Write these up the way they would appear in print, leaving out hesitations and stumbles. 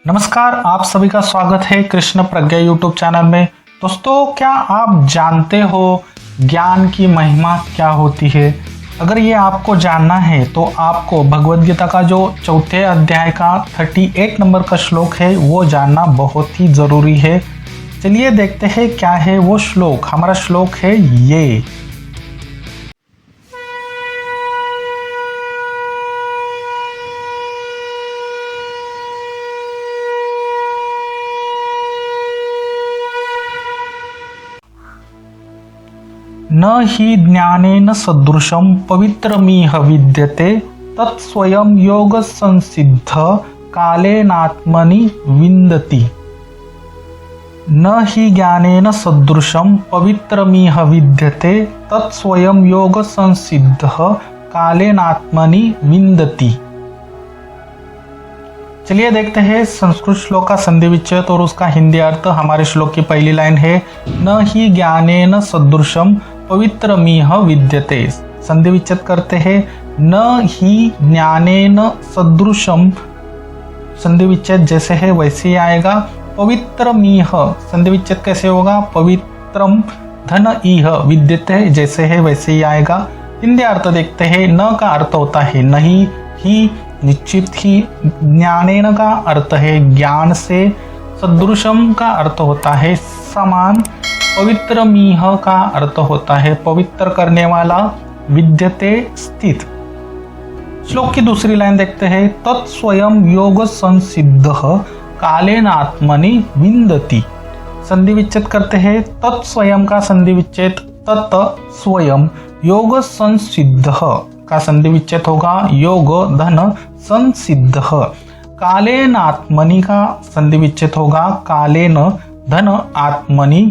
नमस्कार, आप सभी का स्वागत है कृष्ण प्रज्ञा यूट्यूब चैनल में। दोस्तों, क्या आप जानते हो ज्ञान की महिमा क्या होती है? अगर ये आपको जानना है तो आपको भगवद गीता का जो चौथे अध्याय का 38 नंबर का श्लोक है वो जानना बहुत ही ज़रूरी है। चलिए देखते हैं क्या है वो श्लोक। हमारा श्लोक है ये। न हि ज्ञानेन सदृशं पवित्रमिह विद्यते तत्स्वयं योग संसिद्ध कालेनात्मनि विन्दति। न हि ज्ञानेन सदृशं पवित्रमिह विद्यते तत्स्वयं योग संसिद्ध कालेनात्मनि विन्दति। चलिए देखते हैं संस्कृत श्लोक का संधि विच्छेद और उसका हिंदी अर्थ। हमारे श्लोक की पहली लाइन है न हि ज्ञानेन सदृशं पवित्रमिह विद्यते। संधि विच्छेद करते हैं न ही ज्ञानेन सदृशम। संधि विच्छेद जैसे है वैसे ही आएगा। पवित्रमिह संधि विच्छेद कैसे होगा? पवित्रम धन इह विद्यते जैसे है वैसे ही आएगा। हिंदी अर्थ देखते हैं। न का अर्थ होता है नहीं, ही निश्चित ही, ज्ञानेन का अर्थ है ज्ञान से, सदृशम का अर्थ होता है समान, पवित्रमिह का अर्थ होता है पवित्र करने वाला, विद्यते स्थित। श्लोक की दूसरी लाइन देखते हैं तत्स्वयं योग संसिद्ध कालेनात्मनि विन्दति। संधि विच्छेद करते हैं तत्स्वयं का संधि विच्छेद तत् स्वयं, योग संसिद्ध का संधि विच्छेद होगा योग धन संसिद्ध, कालेनात्मनि का संधि विच्छेद होगा कालेन धन आत्मनि,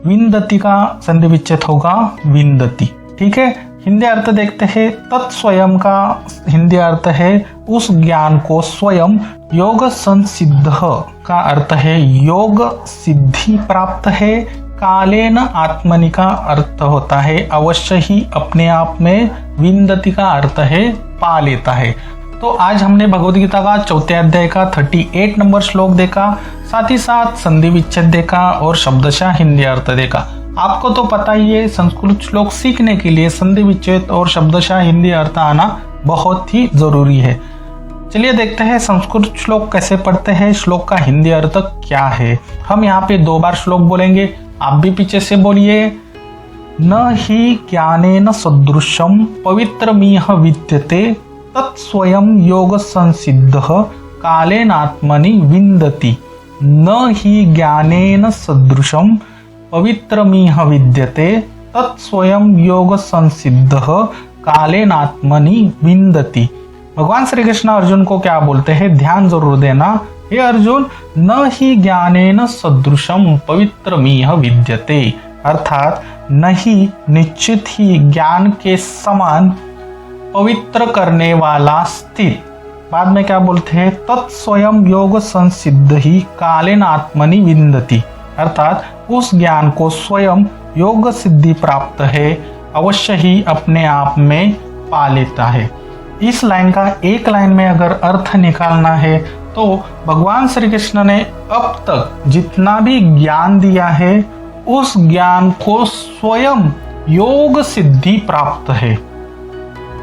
विन्दति का संधि विच्छेद होगा विन्दति। ठीक है। हिंदी अर्थ देखते हैं तत्स्वयं का हिंदी अर्थ है उस ज्ञान को स्वयं, योग संसिद्ध का अर्थ है योग सिद्धि प्राप्त है, कालेन आत्मनि का अर्थ होता है अवश्य ही अपने आप में, विन्दति का अर्थ है पा लेता है। तो आज हमने भगवद गीता का चौथे अध्याय का 38 नंबर श्लोक देखा, साथ ही साथ संधि विच्छेद देखा और शब्दशः हिंदी अर्थ देखा। आपको तो पता ही है संस्कृत श्लोक सीखने के लिए संधि विच्छेद और शब्दशः हिंदी अर्थ आना बहुत ही जरूरी है। चलिए देखते हैं संस्कृत श्लोक कैसे पढ़ते हैं, श्लोक का हिंदी अर्थ क्या है। हम यहाँ पे 2 बार श्लोक बोलेंगे, आप भी पीछे से बोलिए। न हि ज्ञानेन सदृशं पवित्रमिह विद्यते तत्स्वयं योग संसिद्ध कालेनात्मनि विन्दति। न हि ज्ञानेन सदृशं पवित्रमिह विद्यते तत्स्वयं योग संसिद्ध कालेनात्मनि विन्दति। भगवान श्री कृष्ण अर्जुन को क्या बोलते हैं, ध्यान जरूर देना। हे अर्जुन, न हि ज्ञानेन सदृशं पवित्रमिह विद्यते, अर्थात नहीं निश्चित ही ज्ञान के समान पवित्र करने वाला स्थित। बाद में क्या बोलते हैं, तत्स्वयं योग संसिद्ध ही कालेनात्मनि विन्दति, अर्थात उस ज्ञान को स्वयं योग सिद्धि प्राप्त है अवश्य ही अपने आप में पा लेता है। इस लाइन का एक लाइन में अगर अर्थ निकालना है तो भगवान श्री कृष्ण ने अब तक जितना भी ज्ञान दिया है उस ज्ञान को स्वयं योग सिद्धि प्राप्त है,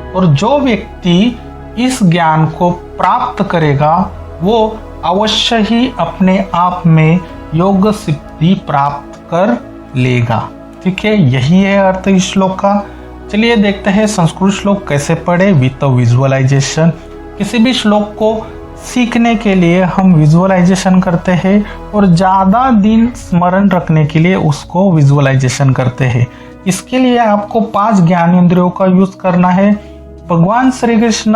और जो व्यक्ति इस ज्ञान को प्राप्त करेगा वो अवश्य ही अपने आप में योग सिद्धि प्राप्त कर लेगा। ठीक है, यही है अर्थ इस श्लोक का। चलिए देखते हैं संस्कृत श्लोक कैसे पढ़े विद विजुअलाइजेशन। किसी भी श्लोक को सीखने के लिए हम विजुअलाइजेशन करते हैं और ज़्यादा दिन स्मरण रखने के लिए उसको विजुअलाइजेशन करते हैं। इसके लिए आपको 5 ज्ञानेंद्रियों का यूज करना है। भगवान श्री कृष्ण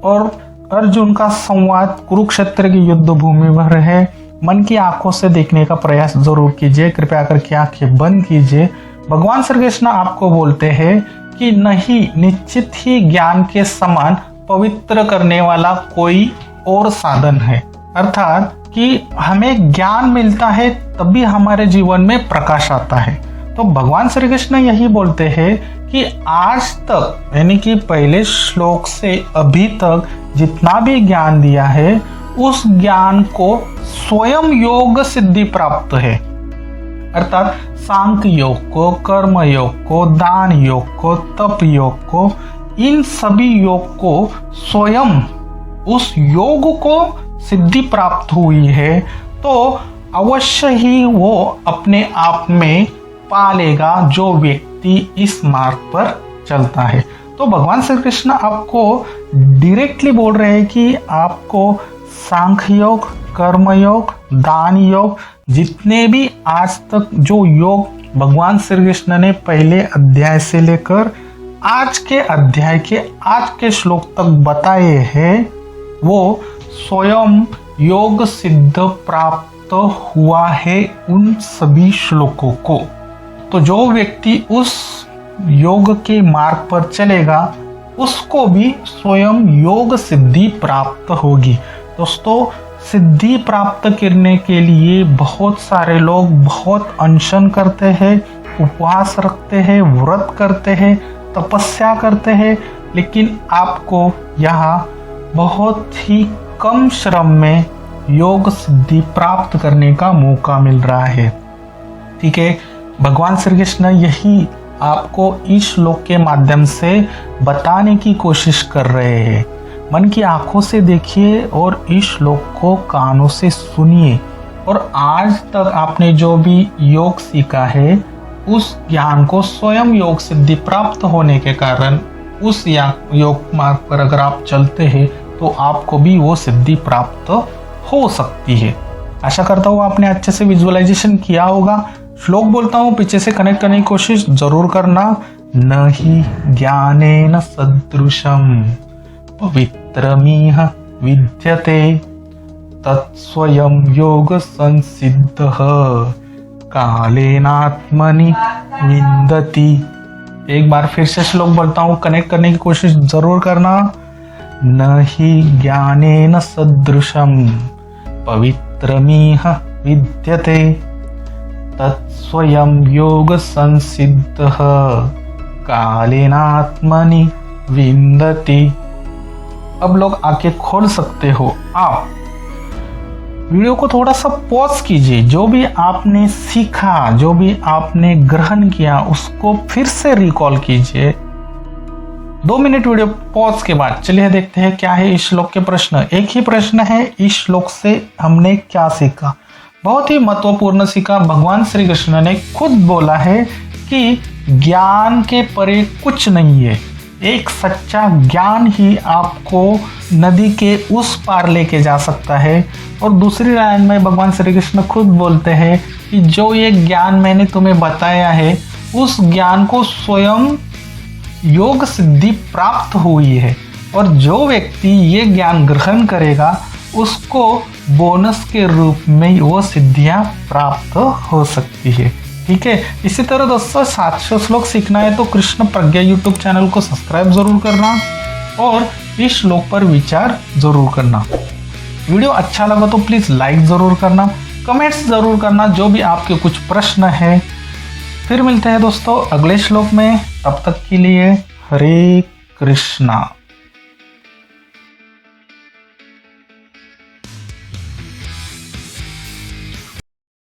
और अर्जुन का संवाद कुरुक्षेत्र की युद्ध भूमि पर है। मन की आंखों से देखने का प्रयास जरूर कीजिए, कृपया करके आंखें बंद कीजिए। भगवान श्री कृष्ण आपको बोलते हैं कि नहीं निश्चित ही ज्ञान के समान पवित्र करने वाला कोई और साधन है, अर्थात कि हमें ज्ञान मिलता है तभी हमारे जीवन में प्रकाश आता है। तो भगवान श्री कृष्ण यही बोलते हैं कि आज तक यानी कि पहले श्लोक से अभी तक जितना भी ज्ञान दिया है उस ज्ञान को स्वयं योग सिद्धि प्राप्त है, अर्थात सांख्य योग को, कर्म योग को, दान योग को, तप योग को, इन सभी योग को स्वयं उस योग को सिद्धि प्राप्त हुई है, तो अवश्य ही वो अपने आप में पा लेगा जो व्यक्ति इस मार्ग पर चलता है। तो भगवान श्री कृष्ण आपको डायरेक्टली बोल रहे हैं कि आपको सांख्य योग, कर्म योग, दान योग, जितने भी आज तक जो योग भगवान श्री कृष्ण ने पहले अध्याय से लेकर आज के अध्याय के आज के श्लोक तक बताए हैं, वो स्वयं योग सिद्ध प्राप्त हुआ है उन सभी श्लोकों को। तो जो व्यक्ति उस योग के मार्ग पर चलेगा उसको भी स्वयं योग सिद्धि प्राप्त होगी। दोस्तों, सिद्धि प्राप्त करने के लिए बहुत सारे लोग बहुत अनशन करते हैं, उपवास रखते हैं, व्रत करते हैं, तपस्या करते हैं, लेकिन आपको यहाँ बहुत ही कम श्रम में योग सिद्धि प्राप्त करने का मौका मिल रहा है। ठीक है, भगवान श्री कृष्ण यही आपको इस श्लोक के माध्यम से बताने की कोशिश कर रहे हैं। मन की आंखों से देखिए और इस श्लोक को कानों से सुनिए, और आज तक आपने जो भी योग सीखा है उस ज्ञान को स्वयं योग सिद्धि प्राप्त होने के कारण उस योग मार्ग पर अगर आप चलते हैं तो आपको भी वो सिद्धि प्राप्त हो सकती है। आशा करता हूँ आपने अच्छे से विजुअलाइजेशन किया होगा। श्लोक बोलता हूँ, पीछे से कनेक्ट करने की कोशिश जरूर करना। न ही ज्ञानेन सदृशम पवित्रमिह विद्यते तत्स्वयं योग संसिद्धः कालेनात्मनि विन्दति। एक बार फिर से श्लोक बोलता हूँ, कनेक्ट करने की कोशिश जरूर करना। न ही ज्ञानेन सदृशम पवित्रमिह विद्यते तत्स्वयं योग संसिद्धः कालेनात्मनि विन्दति। अब लोग आंखें खोल सकते हो। आप वीडियो को थोड़ा सा पॉज कीजिए, जो भी आपने सीखा, जो भी आपने ग्रहण किया उसको फिर से रिकॉल कीजिए। 2 मिनट वीडियो पॉज के बाद चलिए देखते हैं क्या है इस श्लोक के प्रश्न। एक ही प्रश्न है, इस श्लोक से हमने क्या सीखा। बहुत ही महत्वपूर्ण सीखा। भगवान श्री कृष्ण ने खुद बोला है कि ज्ञान के परे कुछ नहीं है, एक सच्चा ज्ञान ही आपको नदी के उस पार लेके जा सकता है। और दूसरी लाइन में भगवान श्री कृष्ण खुद बोलते हैं कि जो ये ज्ञान मैंने तुम्हें बताया है उस ज्ञान को स्वयं योग सिद्धि प्राप्त हुई है, और जो व्यक्ति ये ज्ञान ग्रहण करेगा उसको बोनस के रूप में वो सिद्धियां प्राप्त हो सकती है। ठीक है, इसी तरह दोस्तों 700 श्लोक सीखना है तो कृष्ण प्रज्ञा यूट्यूब चैनल को सब्सक्राइब जरूर करना और इस श्लोक पर विचार जरूर करना। वीडियो अच्छा लगा तो प्लीज़ लाइक ज़रूर करना, कमेंट्स ज़रूर करना जो भी आपके कुछ प्रश्न है। फिर मिलते हैं दोस्तों अगले श्लोक में, तब तक के लिए हरे कृष्णा।